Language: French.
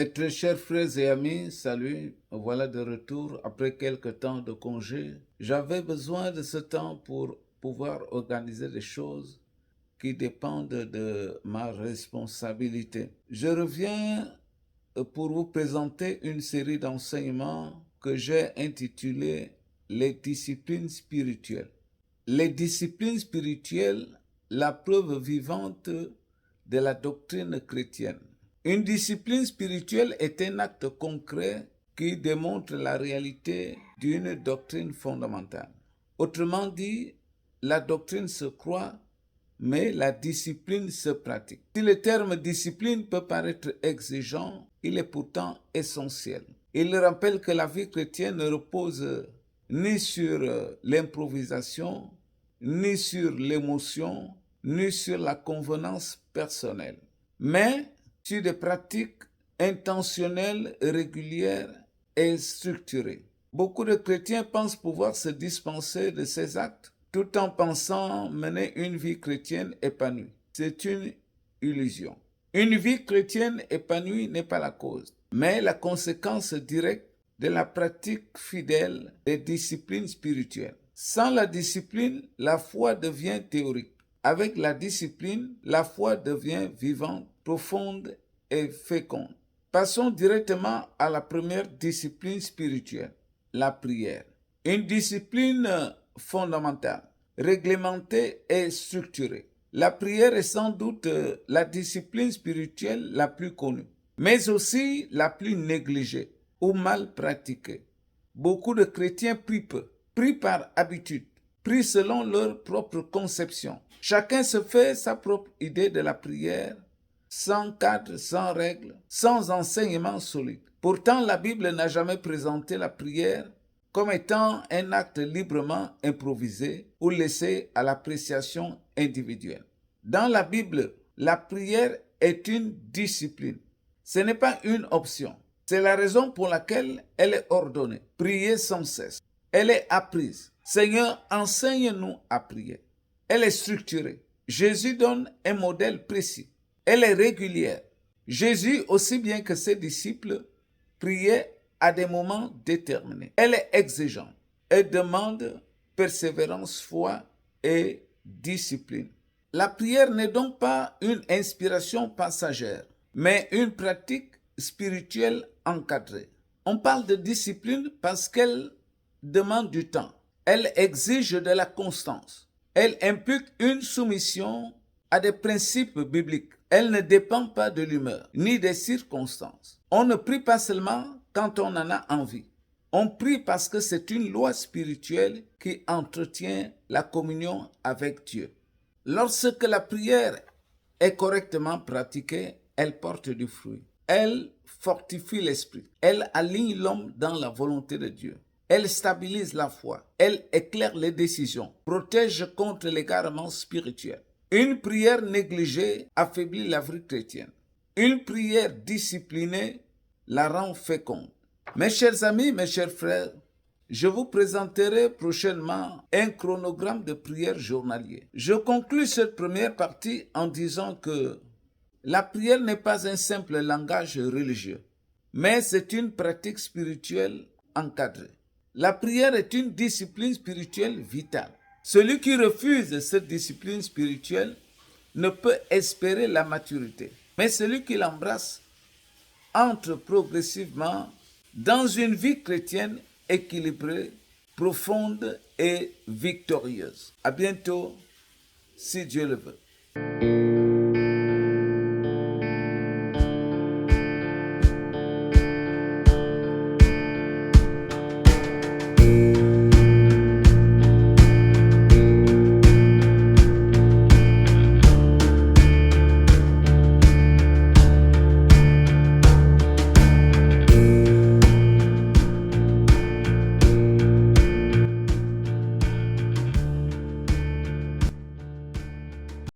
Mes très chers frères et amis, salut, me voilà de retour après quelques temps de congé. J'avais besoin de ce temps pour pouvoir organiser des choses qui dépendent de ma responsabilité. Je reviens pour vous présenter une série d'enseignements que j'ai intitulé Les disciplines spirituelles. Les disciplines spirituelles, la preuve vivante de la doctrine chrétienne. Une discipline spirituelle est un acte concret qui démontre la réalité d'une doctrine fondamentale. Autrement dit, la doctrine se croit, mais la discipline se pratique. Si le terme discipline peut paraître exigeant, il est pourtant essentiel. Il rappelle que la vie chrétienne ne repose ni sur l'improvisation, ni sur l'émotion, ni sur la convenance personnelle, mais sur des pratiques intentionnelles, régulières et structurées. Beaucoup de chrétiens pensent pouvoir se dispenser de ces actes tout en pensant mener une vie chrétienne épanouie. C'est une illusion. Une vie chrétienne épanouie n'est pas la cause, mais la conséquence directe de la pratique fidèle des disciplines spirituelles. Sans la discipline, la foi devient théorique. Avec la discipline, la foi devient vivante, profonde et féconde. Passons directement à la première discipline spirituelle, la prière. Une discipline fondamentale, réglementée et structurée. La prière est sans doute la discipline spirituelle la plus connue, mais aussi la plus négligée ou mal pratiquée. Beaucoup de chrétiens prient peu, prient par habitude, prient selon leur propre conception. Chacun se fait sa propre idée de la prière, sans cadre, sans règles, sans enseignement solide. Pourtant, la Bible n'a jamais présenté la prière comme étant un acte librement improvisé ou laissé à l'appréciation individuelle. Dans la Bible, la prière est une discipline. Ce n'est pas une option. C'est la raison pour laquelle elle est ordonnée. Prier sans cesse. Elle est apprise. Seigneur, enseigne-nous à prier. Elle est structurée. Jésus donne un modèle précis. Elle est régulière. Jésus, aussi bien que ses disciples, priait à des moments déterminés. Elle est exigeante. Elle demande persévérance, foi et discipline. La prière n'est donc pas une inspiration passagère, mais une pratique spirituelle encadrée. On parle de discipline parce qu'elle demande du temps. Elle exige de la constance. Elle implique une soumission à des principes bibliques. Elle ne dépend pas de l'humeur, ni des circonstances. On ne prie pas seulement quand on en a envie. On prie parce que c'est une loi spirituelle qui entretient la communion avec Dieu. Lorsque la prière est correctement pratiquée, elle porte du fruit. Elle fortifie l'esprit. Elle aligne l'homme dans la volonté de Dieu. Elle stabilise la foi. Elle éclaire les décisions, protège contre l'égarement spirituel. Une prière négligée affaiblit la vie chrétienne. Une prière disciplinée la rend féconde. Mes chers amis, mes chers frères, je vous présenterai prochainement un chronogramme de prière journalier. Je conclus cette première partie en disant que la prière n'est pas un simple langage religieux, mais c'est une pratique spirituelle encadrée. La prière est une discipline spirituelle vitale. Celui qui refuse cette discipline spirituelle ne peut espérer la maturité, mais celui qui l'embrasse entre progressivement dans une vie chrétienne équilibrée, profonde et victorieuse. À bientôt, si Dieu le veut.